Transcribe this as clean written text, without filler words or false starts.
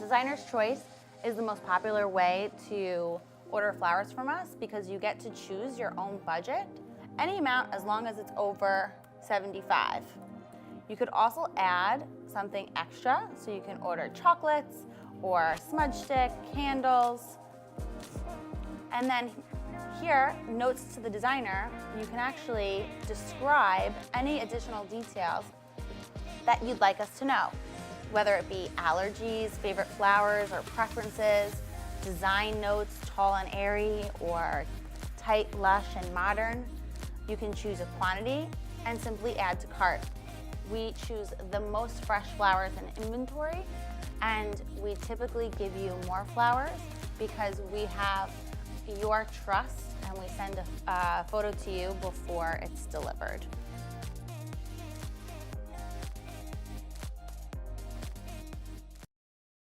Designer's Choice is the most popular way to order flowers from us because you get to choose your own budget, any amount as long as it's over $75. You could also add something extra, so you can order chocolates or smudge stick, candles. And then here, notes to the designer, you can actually describe any additional details that you'd like us to know, whether it be allergies, favorite flowers or preferences, design notes, tall and airy, or tight, lush, and modern. You can choose a quantity and simply add to cart. We choose the most fresh flowers in inventory, and we typically give you more flowers because we have your trust and we send a photo to you before it's delivered.